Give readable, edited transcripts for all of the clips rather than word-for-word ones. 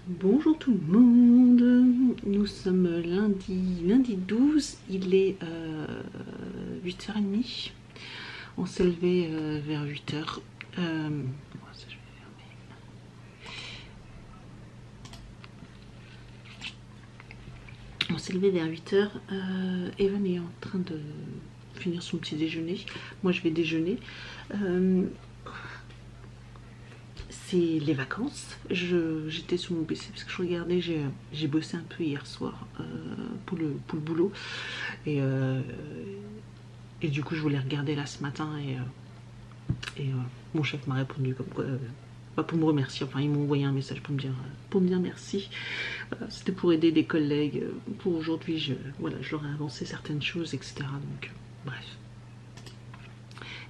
Bonjour tout le monde, nous sommes lundi 12, il est 8h30, on s'est levé vers 8h. On s'est levé vers 8h, Evan est en train de finir son petit déjeuner, moi je vais déjeuner. C'est les vacances. J'étais sur mon PC parce que je regardais, j'ai bossé un peu hier soir pour le boulot et du coup je voulais regarder là ce matin et mon chef m'a répondu comme quoi, pas pour me remercier, enfin ils m'ont envoyé un message pour me dire merci. Voilà, c'était pour aider des collègues. Pour aujourd'hui, voilà, je leur ai avancé certaines choses, etc. Donc bref.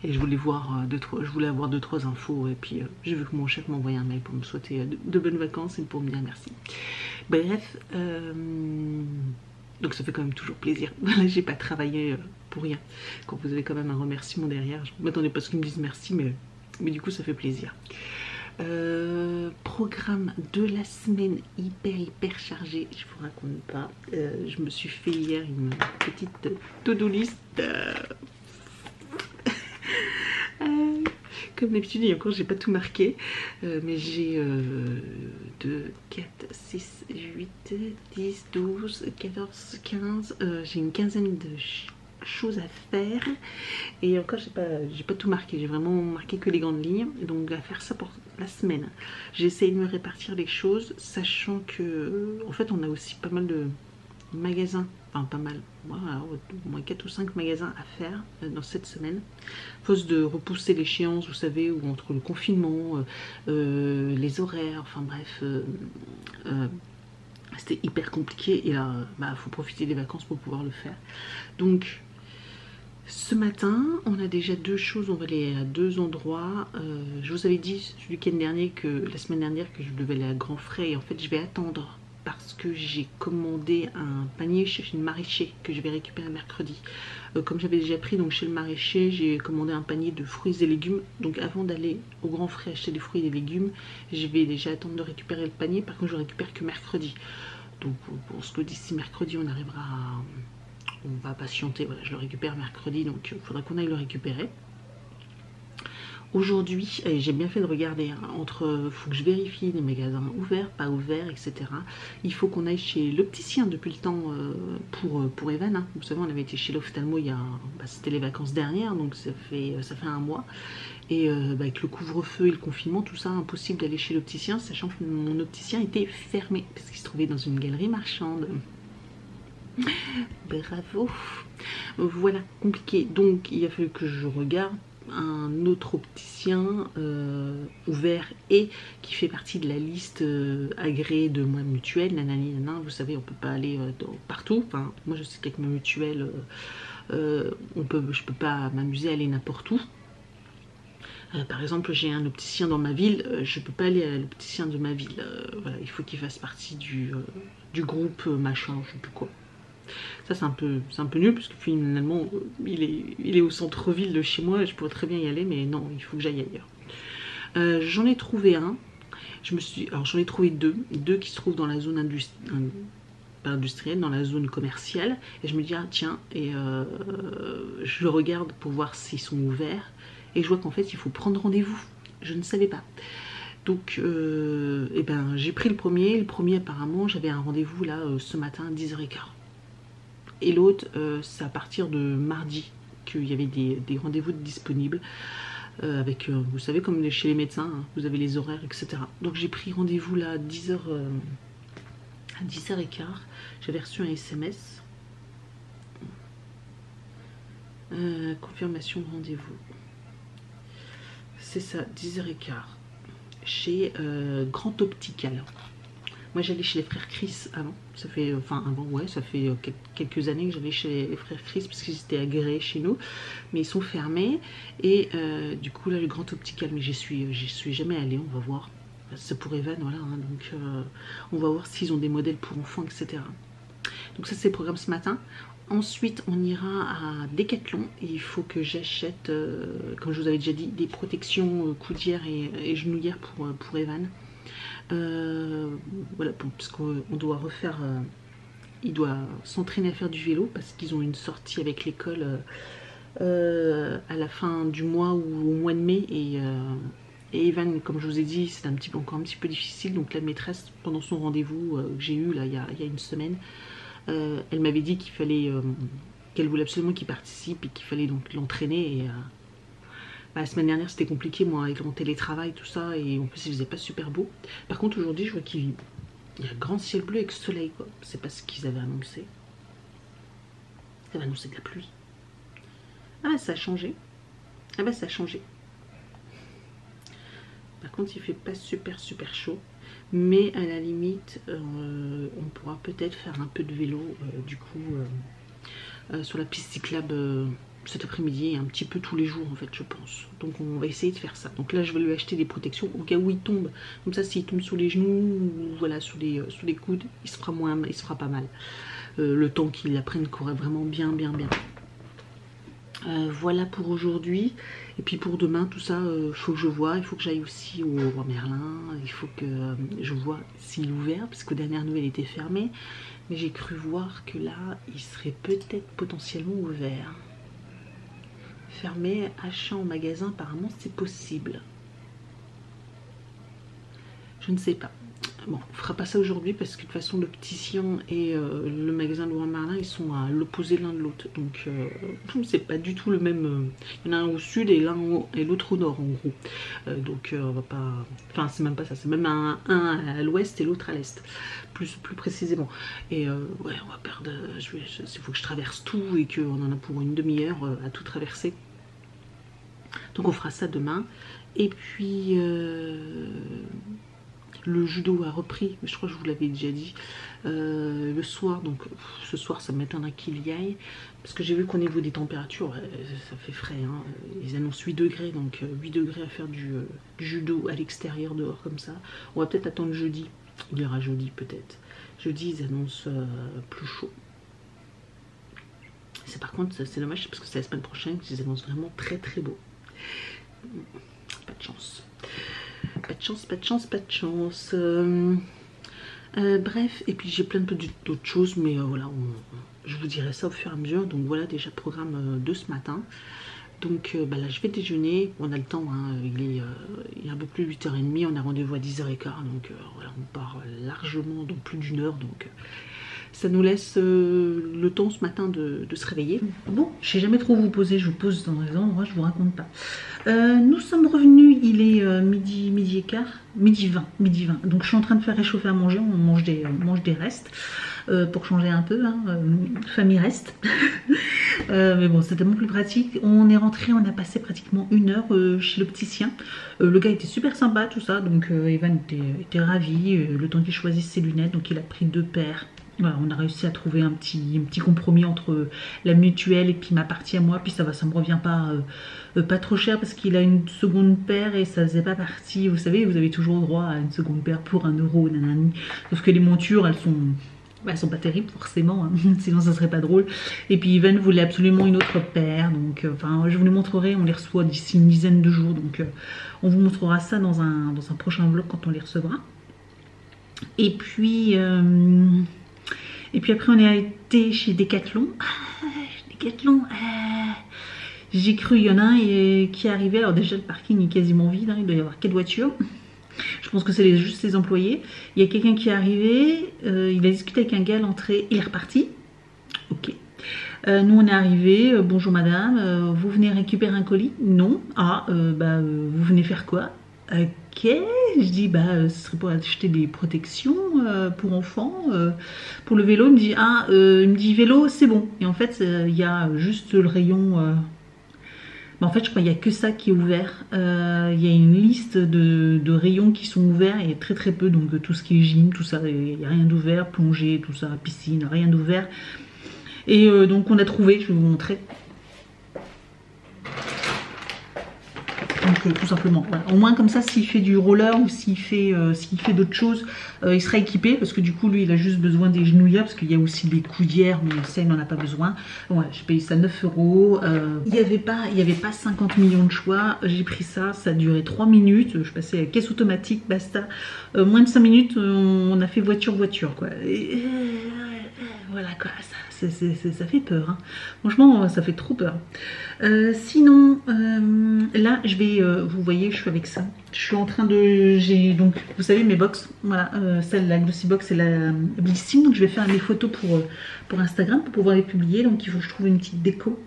Et je voulais voir je voulais avoir 2-3 infos et puis j'ai vu que mon chef m'a envoyé un mail pour me souhaiter de bonnes vacances et pour me dire merci. Bref, donc ça fait quand même toujours plaisir. Voilà, j'ai pas travaillé pour rien. Quand vous avez quand même un remerciement derrière, je m'attendais pas à ce qu'ils me disent merci, mais du coup ça fait plaisir. Programme de la semaine hyper chargé, je vous raconte pas. Je me suis fait hier une petite to-do list. Comme d'habitude, et encore j'ai pas tout marqué, mais j'ai 2, 4, 6, 8, 10, 12, 14, 15, j'ai une quinzaine de choses à faire, et encore j'ai pas tout marqué, j'ai vraiment marqué que les grandes lignes, donc à faire ça pour la semaine. J'essaye de me répartir les choses, sachant que en fait on a aussi pas mal de magasins, enfin pas mal, au moins 4 ou 5 magasins à faire dans cette semaine, force de repousser l'échéance, vous savez, ou entre le confinement, les horaires, enfin bref, c'était hyper compliqué et là, faut profiter des vacances pour pouvoir le faire. Donc ce matin, on a déjà 2 choses, on va aller à 2 endroits. Je vous avais dit le week-end dernier, la semaine dernière, que je devais aller à Grand Frais, et en fait je vais attendre parce que j'ai commandé un panier chez une maraîcher que je vais récupérer mercredi. Comme j'avais déjà pris donc chez le maraîcher, j'ai commandé un panier de fruits et légumes. Donc avant d'aller au Grand Frais acheter des fruits et des légumes, je vais déjà attendre de récupérer le panier. Par contre, je le récupère que mercredi. Donc pour ce que d'ici mercredi, on arrivera on va patienter. Voilà, je le récupère mercredi, donc il faudra qu'on aille le récupérer. Aujourd'hui, j'ai bien fait de regarder, hein, faut que je vérifie les magasins ouverts, pas ouverts, etc. Il faut qu'on aille chez l'opticien depuis le temps pour Evan. Hein. Vous savez, on avait été chez l'ophtalmo c'était les vacances dernières, donc ça fait 1 mois. Et avec le couvre-feu et le confinement, tout ça, impossible d'aller chez l'opticien, sachant que mon opticien était fermé, parce qu'il se trouvait dans une galerie marchande. Bravo. Voilà, compliqué. Donc il a fallu que je regarde un autre opticien ouvert et qui fait partie de la liste agréée de ma mutuelle, nanani nanan. Vous savez, on peut pas aller partout. Enfin, moi je sais qu'avec ma mutuelle, je peux pas m'amuser à aller n'importe où. Par exemple, j'ai un opticien dans ma ville, je peux pas aller à l'opticien de ma ville. Voilà, il faut qu'il fasse partie du groupe machin, je sais plus quoi. Ça c'est un peu nul parce que finalement il est au centre-ville de chez moi et je pourrais très bien y aller, mais non, il faut que j'aille ailleurs. J'en ai trouvé un. J'en ai trouvé deux qui se trouvent dans la zone industrielle, dans la zone commerciale, et je me dis ah tiens, et je regarde pour voir s'ils sont ouverts et je vois qu'en fait il faut prendre rendez-vous. Je ne savais pas. Donc j'ai pris le premier apparemment j'avais un rendez-vous là ce matin à 10h15. Et l'autre, c'est à partir de mardi qu'il y avait des rendez-vous disponibles. Avec, vous savez, comme chez les médecins, hein, vous avez les horaires, etc. Donc j'ai pris rendez-vous là à 10h, à 10h15. J'avais reçu un SMS. Confirmation de rendez-vous. C'est ça, 10h15. Chez Grand Optical. Moi j'allais chez les frères Chris avant, ça fait quelques années que j'allais chez les frères Chris parce qu'ils étaient agréés chez nous, mais ils sont fermés et du coup là le Grand Optical, mais j'y suis jamais allée, on va voir, c'est pour Evan, voilà, hein, donc on va voir s'ils ont des modèles pour enfants, etc. Donc ça c'est le programme ce matin. Ensuite on ira à Decathlon et il faut que j'achète, comme je vous avais déjà dit, des protections coudières et genouillères pour Evan. Voilà, parce qu'on doit refaire, il doit s'entraîner à faire du vélo parce qu'ils ont une sortie avec l'école à la fin du mois ou au mois de mai et Evan, comme je vous ai dit, c'est encore un petit peu difficile. Donc la maîtresse, pendant son rendez-vous que j'ai eu là il y a une semaine, elle m'avait dit qu'il fallait, qu'elle voulait absolument qu'il participe et qu'il fallait donc l'entraîner. Et la semaine dernière c'était compliqué moi avec mon télétravail tout ça, et en plus il faisait pas super beau. Par contre aujourd'hui je vois qu'il y a un grand ciel bleu avec soleil quoi. C'est pas ce qu'ils avaient annoncé. Ils avaient annoncé de la pluie. Ah bah ça a changé. Ah bah ça a changé. Par contre il fait pas super chaud, mais à la limite on pourra peut-être faire un peu de vélo du coup sur la piste cyclable cet après-midi et un petit peu tous les jours en fait je pense. Donc on va essayer de faire ça. Donc là je vais lui acheter des protections au cas où il tombe. Comme ça s'il tombe sous les genoux ou voilà sous les coudes, il se fera pas mal. Le temps qu'il apprenne courir vraiment bien. Voilà pour aujourd'hui. Et puis pour demain tout ça il faut que je vois. Il faut que j'aille aussi au Roi Merlin. Il faut que je vois s'il est ouvert parce qu'aux dernières nouvelles il était fermé. Mais j'ai cru voir que là il serait peut-être potentiellement ouvert. Fermé, achat en magasin, apparemment c'est possible. Je ne sais pas. Bon, on fera pas ça aujourd'hui parce que de toute façon l'opticien et le magasin de Leroy Merlin ils sont à l'opposé l'un de l'autre. Donc c'est pas du tout le même. Il y en a un au sud et l'autre au nord en gros. Donc on va pas. Enfin c'est même pas ça, c'est même un à l'ouest et l'autre à l'est. Plus précisément. Et ouais on va perdre. Il faut que je traverse tout et qu'on en a pour une demi-heure à tout traverser. Donc on fera ça demain. Et puis le judo a repris, mais je crois que je vous l'avais déjà dit, le soir. Donc ce soir ça m'étonnerait qu'il y aille, parce que j'ai vu qu'au niveau des températures, ça fait frais, hein. Ils annoncent 8 degrés, donc 8 degrés à faire du judo à l'extérieur dehors comme ça. On va peut-être attendre jeudi, il y aura jeudi peut-être. Jeudi ils annoncent plus chaud. Par contre c'est dommage parce que c'est la semaine prochaine qu'ils annoncent vraiment très beau. Pas de chance. Pas de chance. Bref, et puis j'ai plein d'autres choses, mais voilà, je vous dirai ça au fur et à mesure. Donc voilà déjà le programme de ce matin. Donc là je vais déjeuner, on a le temps, hein, il est un peu plus de 8h30, on a rendez-vous à 10h15, donc voilà, on part largement, donc plus d'une heure, donc ça nous laisse le temps ce matin de se réveiller. Bon, je sais jamais trop où vous poser, je vous pose dans les endroits, je vous raconte pas. Nous sommes revenus, il est midi et quart, midi 20. Donc je suis en train de faire réchauffer à manger, on mange des restes pour changer un peu, hein, famille reste. Mais bon, c'est tellement plus pratique. On est rentré, on a passé pratiquement une heure chez l'opticien. Le gars était super sympa, tout ça, donc Evan était ravi. Le temps qu'il choisisse ses lunettes, donc il a pris 2 paires. Voilà, on a réussi à trouver un petit compromis entre la mutuelle et puis ma partie à moi. Puis ça va, ça me revient pas trop cher parce qu'il a une seconde paire et ça faisait pas partie. Vous savez, vous avez toujours droit à une seconde paire pour 1 €, nanani. Sauf que les montures, elles sont pas terribles forcément, hein, sinon ça serait pas drôle. Et puis Ivan voulait absolument une autre paire, donc enfin je vous les montrerai, on les reçoit d'ici une dizaine de jours, donc on vous montrera ça dans un prochain vlog quand on les recevra. Et puis après on est été chez Decathlon. J'ai cru, il y en a un qui est arrivé, alors déjà le parking est quasiment vide, hein, il doit y avoir 4 voitures. Je pense que c'est juste les employés. Il y a quelqu'un qui est arrivé, il a discuté avec un gars à l'entrée, il est reparti. Ok. Nous on est arrivé, bonjour madame, vous venez récupérer un colis? Non. Ah, vous venez faire quoi? Ok, je dis ce serait pour acheter des protections pour enfants, pour le vélo. Il me dit vélo c'est bon. Et en fait il y a juste le rayon... en fait je crois qu'il n'y a que ça qui est ouvert. Il y a une liste de rayons qui sont ouverts et très peu, donc tout ce qui est gym, tout ça, il n'y a rien d'ouvert, plongée, tout ça, piscine, rien d'ouvert. Et donc on a trouvé, je vais vous montrer. Donc tout simplement, voilà. Au moins comme ça, s'il fait du roller ou s'il fait d'autres choses, il sera équipé, parce que du coup lui il a juste besoin des genouillères, parce qu'il y a aussi des coudières, mais ça il n'en a pas besoin. Voilà, j'ai payé ça 9 €. Il n'y avait pas 50 millions de choix, j'ai pris ça, ça a duré 3 minutes, je passais à la caisse automatique, basta. Moins de 5 minutes, on a fait voiture quoi. Voilà quoi, ça fait peur, hein. Franchement ça fait trop peur. Sinon là je vais, vous voyez, je suis avec ça, je suis en train de, j'ai donc, vous savez, mes box, voilà, celle, la Glossy Box et la Blissim, donc je vais faire mes photos pour Instagram pour pouvoir les publier. Donc il faut que je trouve une petite déco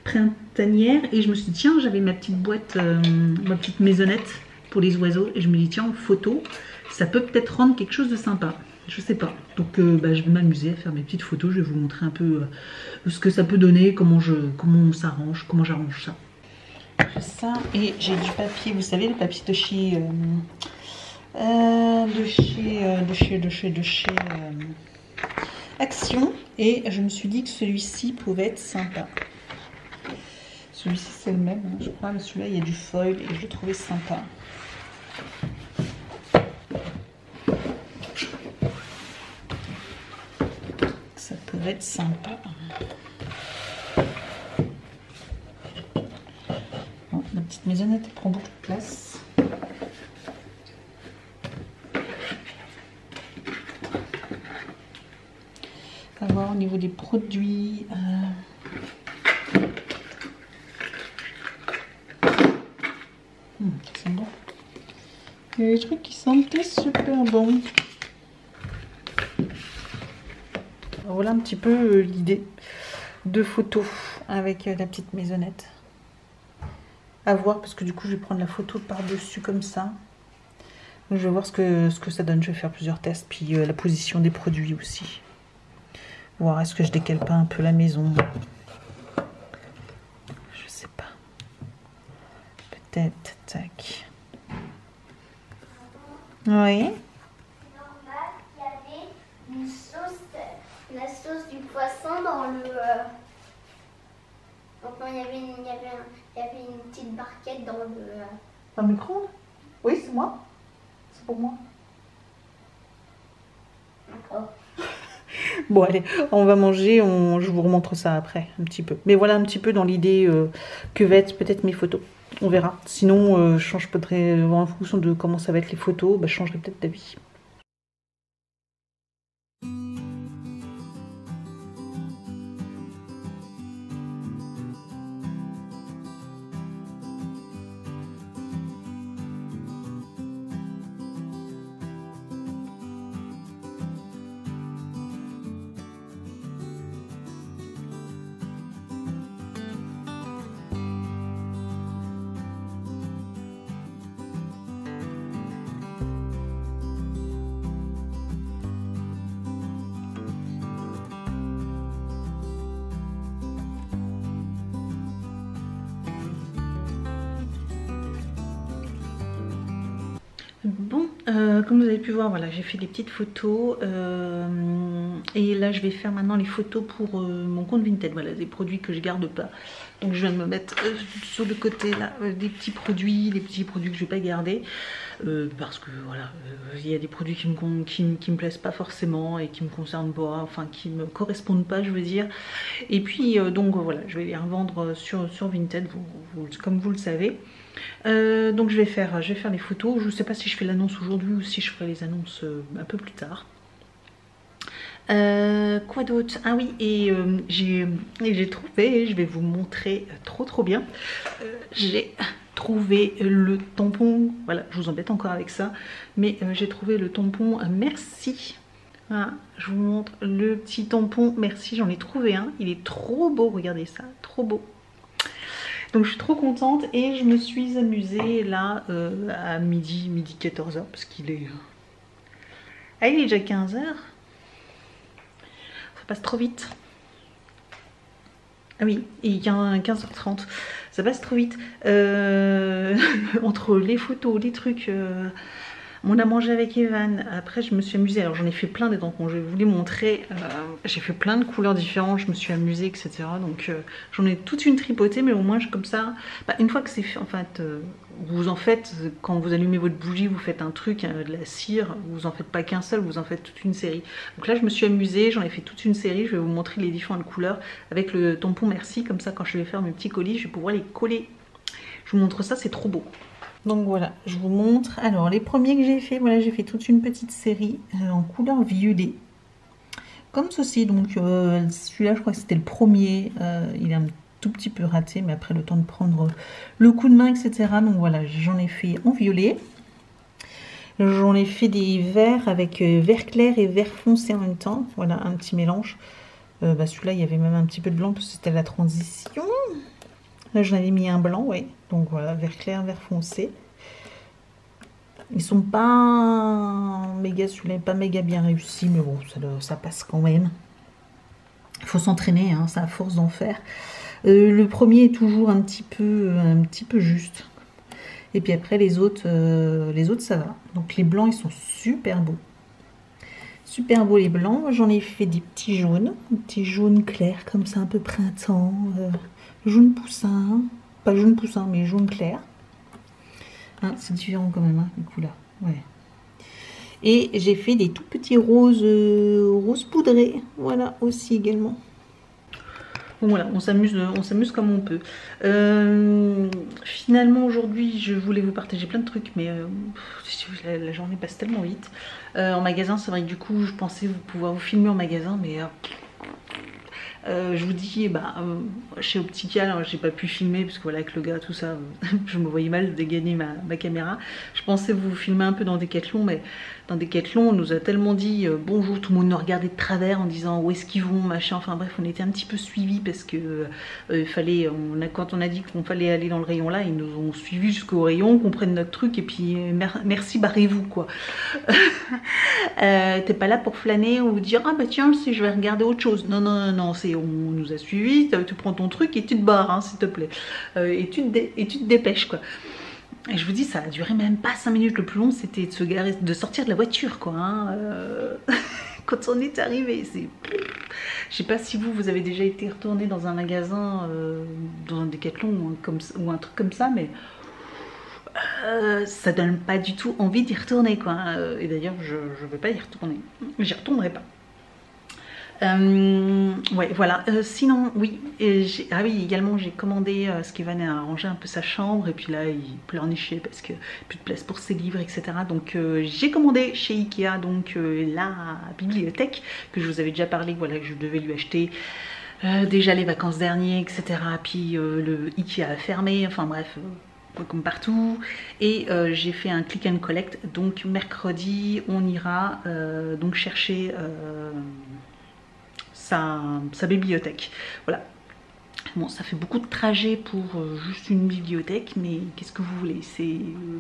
printanière, et je me suis dit tiens, j'avais ma petite boîte, ma petite maisonnette pour les oiseaux, et je me dis tiens, en photo ça peut peut-être rendre quelque chose de sympa. Je sais pas, donc je vais m'amuser à faire mes petites photos. Je vais vous montrer un peu ce que ça peut donner, comment on s'arrange, comment j'arrange ça. J'ai ça, et j'ai du papier, vous savez, le papier de chez Action, et je me suis dit que celui-ci pouvait être sympa. Celui-ci c'est le même, hein, je crois, mais celui-là il y a du foil et je l'ai trouvé sympa. Ça pourrait être sympa. Bon, la petite maisonnette elle prend beaucoup de place. On va voir au niveau des produits. Ça sent bon. Il y a des trucs qui sentaient super bon. Voilà un petit peu l'idée de photo avec la petite maisonnette. À voir, parce que du coup je vais prendre la photo par-dessus comme ça. Donc, je vais voir ce que ça donne. Je vais faire plusieurs tests. Puis la position des produits aussi. Voir est-ce que je décale pas un peu la maison. Je sais pas. Peut-être. Tac. Oui. La sauce du poisson dans le... Enfin, il y avait une petite barquette dans le... Un micro-ondes? Oui, c'est moi. C'est pour moi. D'accord. Bon, allez, on va manger. Je vous remontre ça après, un petit peu. Mais voilà un petit peu dans l'idée que va être peut-être mes photos. On verra. Sinon, je change peut-être en fonction de comment ça va être les photos. Je changerai peut-être d'avis. Bon, comme vous avez pu voir, voilà, j'ai fait des petites photos et là je vais faire maintenant les photos pour mon compte Vinted. Voilà, des produits que je garde pas. Donc je viens de me mettre sur le côté là des petits produits que je vais pas garder parce que voilà, il y a des produits qui me plaisent pas forcément et qui me concernent pas, enfin qui me correspondent pas, je veux dire. Et puis donc voilà, je vais les revendre sur Vinted, comme vous le savez. Donc je vais faire les photos. Je ne sais pas si je fais l'annonce aujourd'hui ou si je ferai les annonces un peu plus tard. Quoi d'autre? Ah oui, et j'ai trouvé, je vais vous montrer trop bien. J'ai trouvé le tampon. Voilà, je vous embête encore avec ça, mais j'ai trouvé le tampon Merci. Voilà, je vous montre le petit tampon Merci. J'en ai trouvé un, il est trop beau, regardez ça, trop beau. Donc je suis trop contente et je me suis amusée là à midi 14h parce qu'il est... Ah, il est déjà 15h. Ça passe trop vite. Ah oui, il est 15h30. Ça passe trop vite. Entre les photos, les trucs... On a mangé avec Evan. Après, je me suis amusée. Alors, j'en ai fait plein des tampons. Je vais vous les montrer. J'ai fait plein de couleurs différentes. Je me suis amusée, etc. Donc, j'en ai toute une tripotée. Mais au moins, comme ça, une fois que c'est fait, en fait, vous en faites, quand vous allumez votre bougie, vous faites un truc, de la cire. Vous en faites pas qu'un seul, vous en faites toute une série. Donc là, je me suis amusée. J'en ai fait toute une série. Je vais vous montrer les différentes couleurs avec le tampon Merci. Comme ça, quand je vais faire mes petits colis, je vais pouvoir les coller. Je vous montre ça, c'est trop beau. Donc voilà, je vous montre. Alors les premiers que j'ai fait, voilà, j'ai fait toute une petite série en couleur violet. Comme ceci, donc celui-là je crois que c'était le premier. Il est un tout petit peu raté, mais après le temps de prendre le coup de main, etc. Donc voilà, j'en ai fait en violet. J'en ai fait des verts avec vert clair et vert foncé en même temps. Voilà, un petit mélange. Celui-là, il y avait même un petit peu de blanc parce que c'était la transition. Là, j'en avais mis un blanc, ouais. Donc voilà, vert clair, vert foncé. Ils sont pas méga, celui-là n'est pas méga bien réussi, mais bon, ça passe quand même. Il faut s'entraîner, hein, c'est à force d'en faire. Le premier est toujours un petit peu juste. Et puis après, les autres, ça va. Donc les blancs, ils sont super beaux. Super beaux les blancs. J'en ai fait des petits jaunes clairs, comme ça, un peu printemps. Jaune poussin, pas jaune poussin, mais jaune clair. Hein, c'est différent quand même, hein, les couleurs. Ouais. Et j'ai fait des tout petits roses poudrés, voilà, aussi également. Bon voilà, on s'amuse comme on peut. Finalement aujourd'hui, je voulais vous partager plein de trucs, mais la journée passe tellement vite. En magasin, c'est vrai que du coup, je pensais pouvoir vous filmer en magasin, mais je vous dis, chez Optical, j'ai pas pu filmer parce que voilà, avec le gars, tout ça, je me voyais mal dégainer ma caméra. Je pensais vous filmer un peu dans Decathlon, mais dans Decathlon, on nous a tellement dit bonjour, tout le monde nous regardait de travers en disant où est-ce qu'ils vont, machin. Enfin bref, on était un petit peu suivis parce que quand on a dit qu'on fallait aller dans le rayon là, ils nous ont suivis jusqu'au rayon, qu'on prenne notre truc et puis merci, barrez-vous quoi. T'es pas là pour flâner ou dire ah bah tiens, si je vais regarder autre chose. Non, on nous a suivis, tu prends ton truc et tu te barres, hein, s'il te plaît. Et tu te dépêches quoi. Et je vous dis, ça a duré même pas 5 minutes. Le plus long, c'était de se garer, de sortir de la voiture, quoi. Hein. Quand on est arrivé, c'est... Je sais pas si vous avez déjà été retourné dans un magasin, dans un Decathlon ou un truc comme ça, mais ça donne pas du tout envie d'y retourner, quoi. Et d'ailleurs, je vais pas y retourner. J'y retournerai pas. Ouais, voilà. Sinon, oui, également j'ai commandé ce qui va arranger un peu sa chambre et puis là il pleurnichait parce que plus de place pour ses livres, etc. Donc j'ai commandé chez Ikea donc la bibliothèque que je vous avais déjà parlé, voilà, que je devais lui acheter déjà les vacances dernières, etc. Puis le Ikea a fermé, enfin bref. Comme partout, et j'ai fait un click and collect, donc mercredi on ira donc chercher sa bibliothèque. Voilà. Bon, ça fait beaucoup de trajets pour juste une bibliothèque, mais qu'est-ce que vous voulez, c'est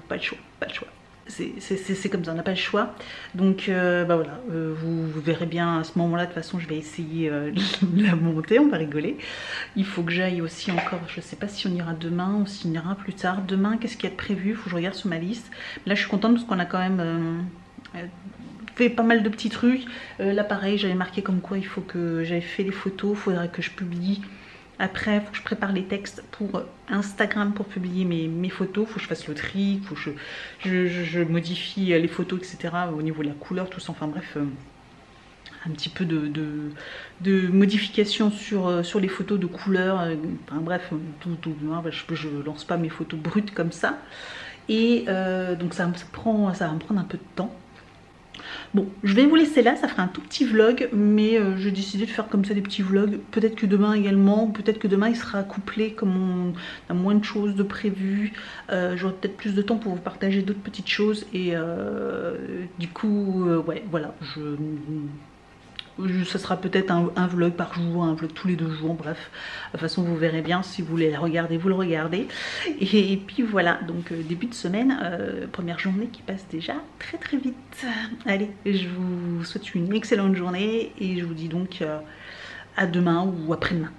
pas le choix, pas le choix. C'est comme ça, on n'a pas le choix. Donc voilà, vous verrez bien à ce moment-là. De toute façon, je vais essayer de la monter, on va rigoler. Il faut que j'aille aussi encore, je sais pas si on ira demain ou si on ira plus tard. Demain, qu'est-ce qu'il y a de prévu? Il faut que je regarde sur ma liste. Là, je suis contente parce qu'on a quand même... fait pas mal de petits trucs. Là pareil, j'avais marqué comme quoi il faut que j'avais fait les photos, il faudrait que je publie. Après, il faut que je prépare les textes pour Instagram pour publier mes photos. Il faut que je fasse le tri, il faut que je modifie les photos, etc. Au niveau de la couleur, tout ça. Enfin bref, un petit peu de modification sur les photos de couleur. Enfin bref, je lance pas mes photos brutes comme ça. Et donc ça va me prendre un peu de temps. Bon, je vais vous laisser là, ça fera un tout petit vlog, mais j'ai décidé de faire comme ça des petits vlogs. Peut-être que demain également, peut-être que demain il sera couplé comme on a moins de choses de prévues. J'aurai peut-être plus de temps pour vous partager d'autres petites choses et du coup, ouais, voilà, ça sera peut-être un vlog par jour, un vlog tous les 2 jours, bref. De toute façon, vous verrez bien, si vous voulez le regarder, vous le regardez. Et puis voilà, donc début de semaine, première journée qui passe déjà très très vite. Allez, je vous souhaite une excellente journée et je vous dis donc à demain ou après-demain.